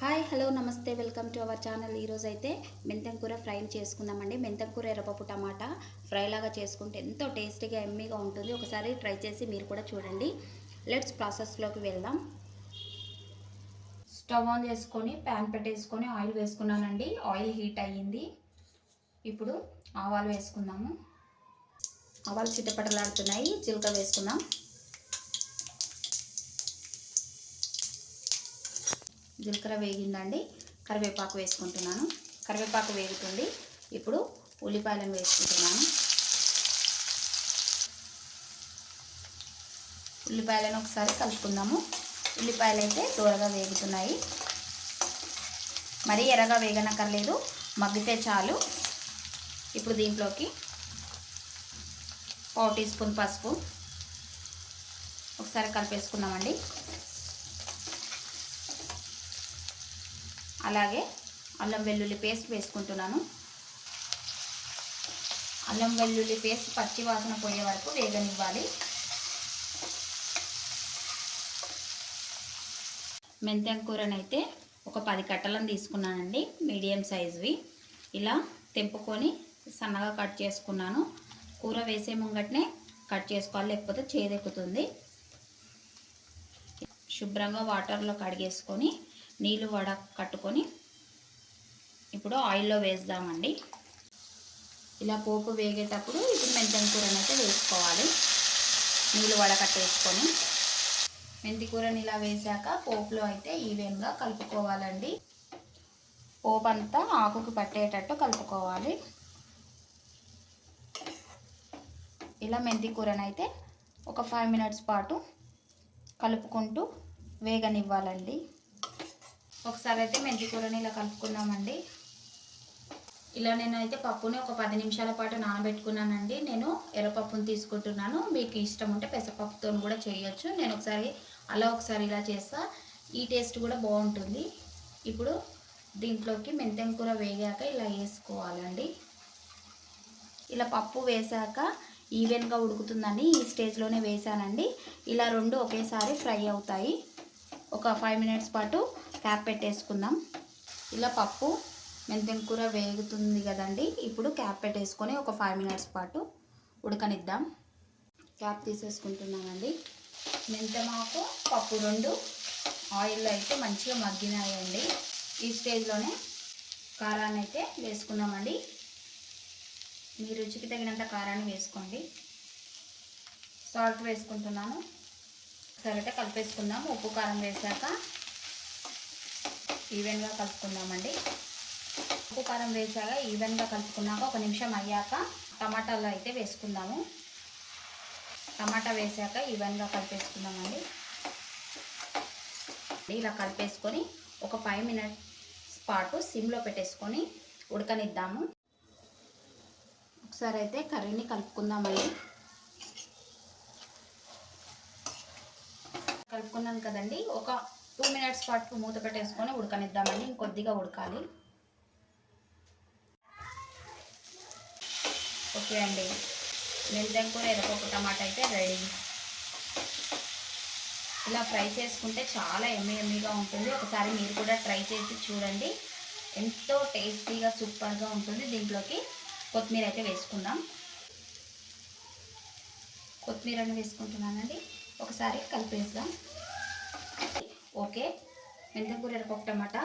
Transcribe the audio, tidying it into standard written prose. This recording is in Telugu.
హాయ్ హలో నమస్తే వెల్కమ్ టు అవర్ ఛానల్. ఈరోజు అయితే మెంతం కూర ఫ్రై చేసుకుందామండి. మెంతం కూర ఎర్రపప్పు టమాటా ఫ్రై లాగా చేసుకుంటే ఎంతో టేస్టీగా ఎమ్మీగా ఉంటుంది. ఒకసారి ట్రై చేసి మీరు కూడా చూడండి. లెట్స్ ప్రాసెస్లోకి వెళ్దాం. స్టవ్ ఆన్ చేసుకొని ప్యాన్ పెట్టేసుకొని ఆయిల్ వేసుకున్నానండి. ఆయిల్ హీట్ అయ్యింది. ఇప్పుడు ఆవాలు వేసుకుందాము. ఆవాలు చిటపటలాడుతున్నాయి. జీలకర్ర వేసుకుందాం. జీలకర్ర వేగిందండి. కరివేపాకు వేసుకుంటున్నాను. కరివేపాకు వేగుతుంది. ఇప్పుడు ఉల్లిపాయలను వేసుకుంటున్నాను. ఉల్లిపాయలను ఒకసారి కలుపుకుందాము. ఉల్లిపాయలు అయితే దూరగా వేగుతున్నాయి. మరీ ఎర్రగా వేగనక్కర్లేదు, మగ్గితే చాలు. ఇప్పుడు దీంట్లోకి 1 టీ స్పూన్ పసుపు ఒకసారి కలిపేసుకుందామండి. అలాగే అల్లం వెల్లుల్లి పేస్ట్ వేసుకుంటున్నాను. అల్లం వెల్లుల్లి పేస్ట్ పచ్చి వాసన పోయే వరకు వేగనివ్వాలి. మెంతం కూరనైతే ఒక 10 కట్టలను తీసుకున్నానండి, మీడియం సైజువి. ఇలా తెంపుకొని సన్నగా కట్ చేసుకున్నాను. కూర వేసే ముంగటనే కట్ చేసుకోవాలి, లేకపోతే చేదెక్కుతుంది. శుభ్రంగా వాటర్లో కడిగేసుకొని నీళ్ళు కట్టుకొని ఇప్పుడు ఆయిల్లో వేద్దామండి. ఇలా పోపు వేగేటప్పుడు ఇప్పుడు మెంతం కూరని అయితే వేసుకోవాలి. నీళ్ళు వడకట్టేసుకొని మెంతి కూరని ఇలా వేసాక పోపులో అయితే ఈవెన్గా కలుపుకోవాలండి. పోపు అంతా ఆకుకు పట్టేటట్టు కలుపుకోవాలి. ఇలా మెంతి కూరని అయితే ఒక 5 మినిట్స్ పాటు కలుపుకుంటూ వేగనివ్వాలండి. ఒకసారి అయితే మెంతి కూరని ఇలా కలుపుకుందామండి. ఇలా నేనైతే పప్పుని ఒక 10 నిమిషాల పాటు నానబెట్టుకున్నానండి. నేను ఎర్రపప్పుని తీసుకుంటున్నాను. మీకు ఇష్టం ఉంటే పెసరపప్పుతో కూడా చేయొచ్చు. నేను ఒకసారి ఇలా చేస్తా. ఈ టేస్ట్ కూడా బాగుంటుంది. ఇప్పుడు దీంట్లోకి మెంతం కూర వేగాక ఇలా వేసుకోవాలండి. ఇలా పప్పు వేసాక ఈవెన్గా ఉడుకుతుందని ఈ స్టేజ్లోనే వేసానండి. ఇలా రెండు ఒకేసారి ఫ్రై అవుతాయి. ఒక 5 మినిట్స్ పాటు క్యాప్ పెట్టేసుకుందాం. ఇలా పప్పు మెంతం కూర వేగుతుంది కదండి. ఇప్పుడు క్యాప్ పెట్టేసుకొని ఒక 5 మినిట్స్ పాటు ఉడకనిద్దాం. క్యాప్ తీసేసుకుంటున్నానండి. మెంతమాకు పప్పు రెండు ఆయిల్లో అయితే మంచిగా మగ్గినాయండి. ఈ స్టేజ్లోనే కారాన్ని అయితే వేసుకుందామండి. మీ రుచికి తగినంత కారాన్ని వేసుకోండి. సాల్ట్ వేసుకుంటున్నాను. సరే అయితే కలిపేసుకుందాం. ఉప్పు కారం వేసాక ఈవెన్గా కలుపుకుందామండి. ఉప్పు కారం వేసాక ఈవెన్గా కలుపుకున్నాక 1 నిమిషం అయ్యాక టమాటాలు అయితే వేసుకుందాము. టమాటా వేసాక ఈవెన్గా కలిపేసుకుందామండి. ఇలా కలిపేసుకొని ఒక 5 మినిట్స్ పాటు సిమ్లో పెట్టేసుకొని ఉడకనిద్దాము. ఒకసారి అయితే కర్రీని కలుపుకుందామండి. కలుపుకున్నాను కదండి. ఒక 2 మినిట్స్ పాటు మూత పెట్టేసుకొని ఉడకనిద్దామండి. ఇంకొద్దిగా ఉడకాలి. ఓకే అండి, మెంతం కూర ఎర్రపప్పు టమాటా అయితే రెడీ. ఇలా ఫ్రై చేసుకుంటే చాలా ఎమ్మీగా ఉంటుంది. ఒకసారి మీరు కూడా ట్రై చేసి చూడండి. ఎంతో టేస్టీగా సూపర్గా ఉంటుంది. దీంట్లోకి కొత్తిమీర అయితే వేసుకుందాం. కొత్తిమీరను వేసుకుంటున్నానండి. ఒకసారి కలిపేద్దాం. ఓకే, మెంతం కూర ఎర్రపప్పు టమాటా